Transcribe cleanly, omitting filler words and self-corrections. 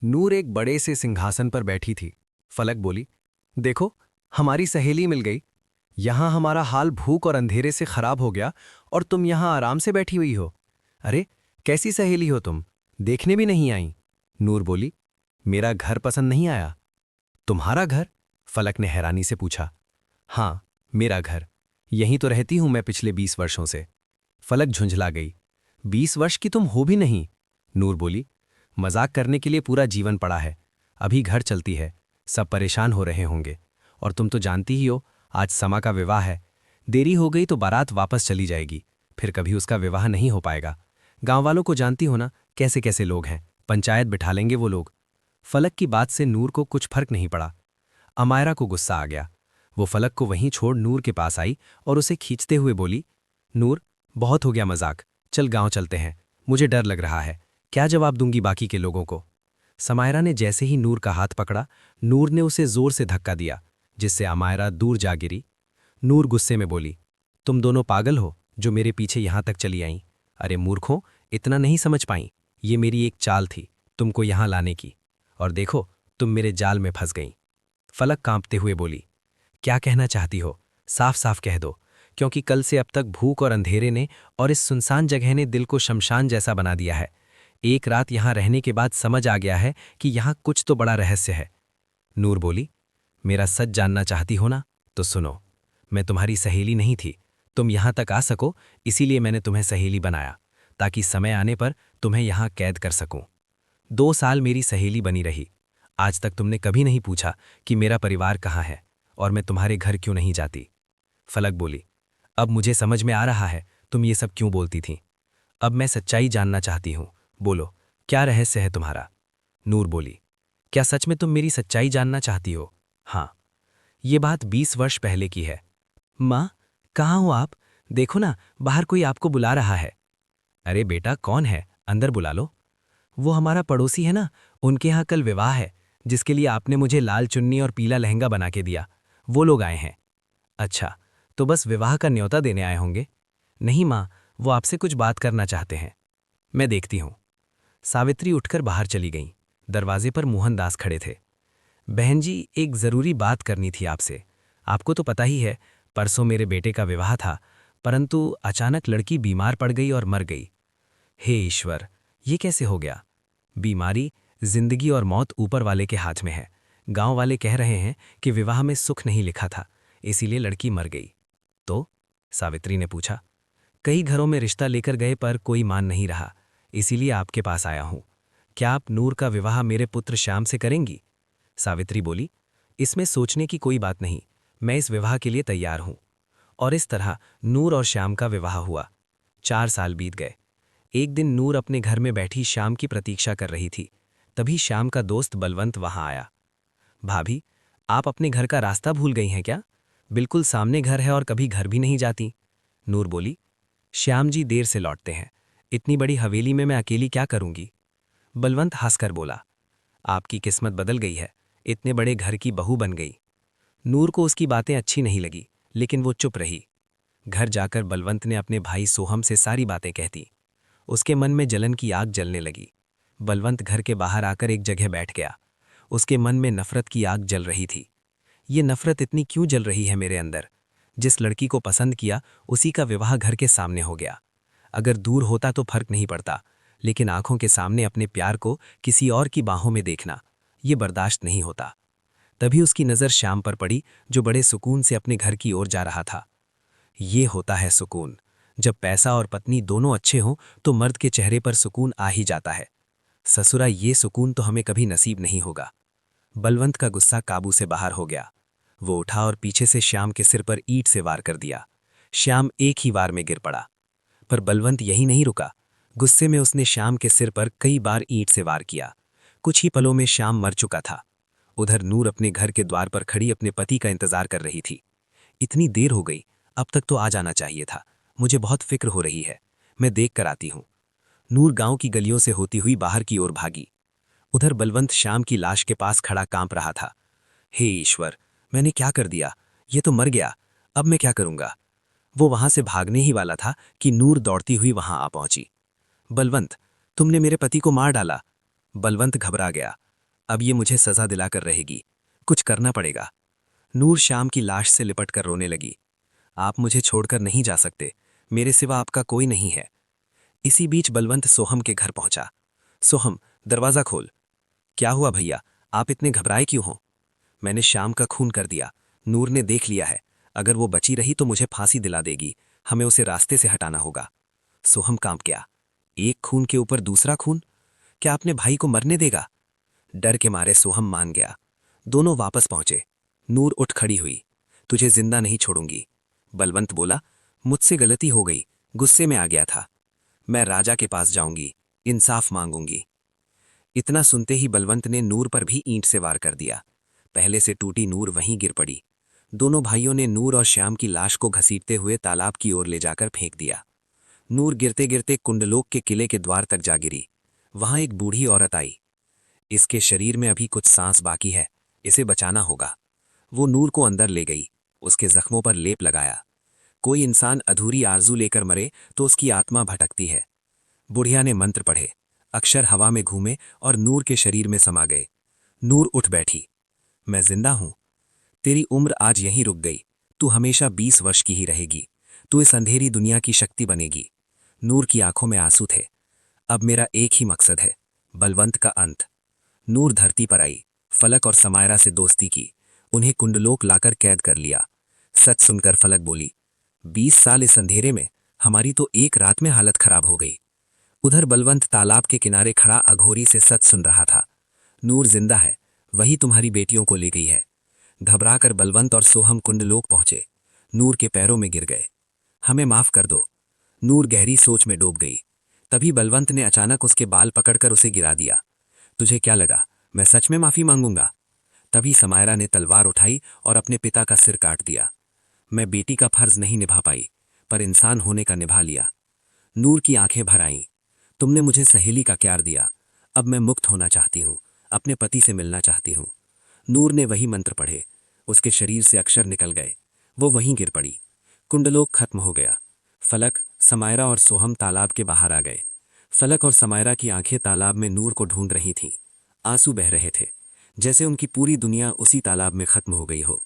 नूर एक बड़े से सिंहासन पर बैठी थी। फलक बोली, देखो, हमारी सहेली मिल गई। यहां हमारा हाल भूख और अंधेरे से खराब हो गया और तुम यहां आराम से बैठी हुई हो। अरे, कैसी सहेली हो तुम? देखने भी नहीं आई। नूर बोली, मेरा घर पसंद नहीं आया। तुम्हारा घर? फलक ने हैरानी से पूछा। हाँ, मेरा घर। यहीं तो रहती हूं मैं पिछले 20 वर्षों से। फलक झुंझला गई। 20 वर्ष की तुम हो भी नहीं। नूर बोली, मजाक करने के लिए पूरा जीवन पड़ा है। अभी घर चलती है, सब परेशान हो रहे होंगे। और तुम तो जानती ही हो, आज समा का विवाह है। देरी हो गई तो बारात वापस चली जाएगी, फिर कभी उसका विवाह नहीं हो पाएगा। गांव वालों को जानती हो ना, कैसे कैसे लोग हैं। पंचायत बिठा लेंगे वो लोग। फलक की बात से नूर को कुछ फर्क नहीं पड़ा। अमायरा को गुस्सा आ गया। वो फलक को वहीं छोड़ नूर के पास आई और उसे खींचते हुए बोली, नूर, बहुत हो गया मजाक, चल गांव चलते हैं। मुझे डर लग रहा है, क्या जवाब दूंगी बाकी के लोगों को। समायरा ने जैसे ही नूर का हाथ पकड़ा, नूर ने उसे जोर से धक्का दिया, जिससे अमायरा दूर जा गिरी। नूर गुस्से में बोली, तुम दोनों पागल हो जो मेरे पीछे यहां तक चली आईं। अरे मूर्खों, इतना नहीं समझ पाई। ये मेरी एक चाल थी तुमको यहां लाने की, और देखो, तुम मेरे जाल में फंस गईं। फलक कांपते हुए बोली, क्या कहना चाहती हो? साफ साफ कह दो, क्योंकि कल से अब तक भूख और अंधेरे ने और इस सुनसान जगह ने दिल को शमशान जैसा बना दिया है। एक रात यहां रहने के बाद समझ आ गया है कि यहां कुछ तो बड़ा रहस्य है। नूर बोली, मेरा सच जानना चाहती हो ना, तो सुनो। मैं तुम्हारी सहेली नहीं थी। तुम यहां तक आ सको, इसीलिए मैंने तुम्हें सहेली बनाया, ताकि समय आने पर तुम्हें यहां कैद कर सकूं। 2 साल मेरी सहेली बनी रही। आज तक तुमने कभी नहीं पूछा कि मेरा परिवार कहाँ है और मैं तुम्हारे घर क्यों नहीं जाती। फलक बोली, अब मुझे समझ में आ रहा है तुम ये सब क्यों बोलती थीं। अब मैं सच्चाई जानना चाहती हूँ। बोलो, क्या रहस्य है तुम्हारा? नूर बोली, क्या सच में तुम मेरी सच्चाई जानना चाहती हो? हाँ। ये बात 20 वर्ष पहले की है। माँ, कहाँ हो आप? देखो ना, बाहर कोई आपको बुला रहा है। अरे बेटा, कौन है? अंदर बुला लो। वो हमारा पड़ोसी है ना, उनके यहाँ कल विवाह है, जिसके लिए आपने मुझे लाल चुन्नी और पीला लहंगा बना के दिया। वो लोग आए हैं। अच्छा, तो बस विवाह का न्योता देने आए होंगे। नहीं माँ, वो आपसे कुछ बात करना चाहते हैं। मैं देखती हूँ। सावित्री उठकर बाहर चली गईं। दरवाजे पर मोहनदास खड़े थे। बहन जी, एक जरूरी बात करनी थी आपसे। आपको तो पता ही है, परसों मेरे बेटे का विवाह था, परंतु अचानक लड़की बीमार पड़ गई और मर गई। हे ईश्वर, ये कैसे हो गया? बीमारी, जिंदगी और मौत ऊपर वाले के हाथ में है। गांव वाले कह रहे हैं कि विवाह में सुख नहीं लिखा था, इसीलिए लड़की मर गई। तो? सावित्री ने पूछा। कई घरों में रिश्ता लेकर गए पर कोई मान नहीं रहा, इसीलिए आपके पास आया हूं। क्या आप नूर का विवाह मेरे पुत्र श्याम से करेंगी? सावित्री बोली, इसमें सोचने की कोई बात नहीं, मैं इस विवाह के लिए तैयार हूं। और इस तरह नूर और श्याम का विवाह हुआ। 4 साल बीत गए। एक दिन नूर अपने घर में बैठी श्याम की प्रतीक्षा कर रही थी। तभी श्याम का दोस्त बलवंत वहां आया। भाभी, आप अपने घर का रास्ता भूल गई हैं क्या? बिल्कुल सामने घर है और कभी घर भी नहीं जाती। नूर बोली, श्याम जी देर से लौटते हैं, इतनी बड़ी हवेली में मैं अकेली क्या करूंगी? बलवंत हंसकर बोला, आपकी किस्मत बदल गई है, इतने बड़े घर की बहू बन गई। नूर को उसकी बातें अच्छी नहीं लगी, लेकिन वो चुप रही। घर जाकर बलवंत ने अपने भाई सोहम से सारी बातें कह दी। उसके मन में जलन की आग जलने लगी। बलवंत घर के बाहर आकर एक जगह बैठ गया। उसके मन में नफरत की आग जल रही थी। ये नफरत इतनी क्यों जल रही है मेरे अंदर? जिस लड़की को पसंद किया, उसी का विवाह घर के सामने हो गया। अगर दूर होता तो फर्क नहीं पड़ता, लेकिन आंखों के सामने अपने प्यार को किसी और की बाहों में देखना, ये बर्दाश्त नहीं होता। तभी उसकी नज़र श्याम पर पड़ी, जो बड़े सुकून से अपने घर की ओर जा रहा था। ये होता है सुकून। जब पैसा और पत्नी दोनों अच्छे हों तो मर्द के चेहरे पर सुकून आ ही जाता है। ससुरा, ये सुकून तो हमें कभी नसीब नहीं होगा। बलवंत का गुस्सा काबू से बाहर हो गया। वो उठा और पीछे से श्याम के सिर पर ईंट से वार कर दिया। श्याम एक ही वार में गिर पड़ा। पर बलवंत यही नहीं रुका। गुस्से में उसने श्याम के सिर पर कई बार ईंट से वार किया। कुछ ही पलों में श्याम मर चुका था। उधर नूर अपने घर के द्वार पर खड़ी अपने पति का इंतजार कर रही थी। इतनी देर हो गई, अब तक तो आ जाना चाहिए था। मुझे बहुत फिक्र हो रही है, मैं देख कर आती हूँ। नूर गांव की गलियों से होती हुई बाहर की ओर भागी। उधर बलवंत श्याम की लाश के पास खड़ा कांप रहा था। हे ईश्वर, मैंने क्या कर दिया? ये तो मर गया, अब मैं क्या करूंगा? वो वहां से भागने ही वाला था कि नूर दौड़ती हुई वहां आ पहुंची। बलवंत, तुमने मेरे पति को मार डाला। बलवंत घबरा गया। अब ये मुझे सजा दिलाकर रहेगी। कुछ करना पड़ेगा। नूर श्याम की लाश से लिपट कर रोने लगी। आप मुझे छोड़कर नहीं जा सकते, मेरे सिवा आपका कोई नहीं है। इसी बीच बलवंत सोहम के घर पहुंचा। सोहम, दरवाजा खोल। क्या हुआ भैया, आप इतने घबराए क्यों हो? मैंने श्याम का खून कर दिया। नूर ने देख लिया है। अगर वो बची रही तो मुझे फांसी दिला देगी। हमें उसे रास्ते से हटाना होगा। सोहम कांप गया। एक खून के ऊपर दूसरा खून? क्या अपने भाई को मरने देगा? डर के मारे सोहम मान गया। दोनों वापस पहुंचे। नूर उठ खड़ी हुई। तुझे जिंदा नहीं छोड़ूंगी। बलवंत बोला, मुझसे गलती हो गई, गुस्से में आ गया था। मैं राजा के पास जाऊंगी, इंसाफ मांगूंगी। इतना सुनते ही बलवंत ने नूर पर भी ईंट से वार कर दिया। पहले से टूटी नूर वहीं गिर पड़ी। दोनों भाइयों ने नूर और श्याम की लाश को घसीटते हुए तालाब की ओर ले जाकर फेंक दिया। नूर गिरते गिरते कुंडलोक के किले के द्वार तक जा गिरी। वहां एक बूढ़ी औरत आई। इसके शरीर में अभी कुछ सांस बाकी है, इसे बचाना होगा। वो नूर को अंदर ले गई, उसके जख्मों पर लेप लगाया। कोई इंसान अधूरी आरजू लेकर मरे तो उसकी आत्मा भटकती है। बुढ़िया ने मंत्र पढ़े, अक्षर हवा में घूमे और नूर के शरीर में समा गए। नूर उठ बैठी। मैं जिंदा हूं। तेरी उम्र आज यहीं रुक गई। तू हमेशा 20 वर्ष की ही रहेगी। तू इस अंधेरी दुनिया की शक्ति बनेगी। नूर की आंखों में आंसू थे। अब मेरा एक ही मकसद है, बलवंत का अंत। नूर धरती पर आई। फलक और समायरा से दोस्ती की, उन्हें कुंडलोक लाकर कैद कर लिया। सच सुनकर फलक बोली, 20 साल इस अंधेरे में, हमारी तो एक रात में हालत खराब हो गई। उधर बलवंत तालाब के किनारे खड़ा अघोरी से सच सुन रहा था। नूर जिंदा है, वही तुम्हारी बेटियों को ले गई है। घबराकर बलवंत और सोहम कुंडलोक पहुंचे। नूर के पैरों में गिर गए। हमें माफ कर दो। नूर गहरी सोच में डूब गई। तभी बलवंत ने अचानक उसके बाल पकड़कर उसे गिरा दिया। तुझे क्या लगा मैं सच में माफी मांगूंगा? तभी समायरा ने तलवार उठाई और अपने पिता का सिर काट दिया। मैं बेटी का फर्ज नहीं निभा पाई, पर इंसान होने का निभा लिया। नूर की आंखें भर आईं। तुमने मुझे सहेली का प्यार दिया। अब मैं मुक्त होना चाहती हूँ, अपने पति से मिलना चाहती हूँ। नूर ने वही मंत्र पढ़े। उसके शरीर से अक्षर निकल गए। वो वहीं गिर पड़ी। कुंडलोक खत्म हो गया। फलक, समायरा और सोहम तालाब के बाहर आ गए। फलक और समायरा की आंखें तालाब में नूर को ढूंढ रही थीं। आंसू बह रहे थे, जैसे उनकी पूरी दुनिया उसी तालाब में खत्म हो गई हो।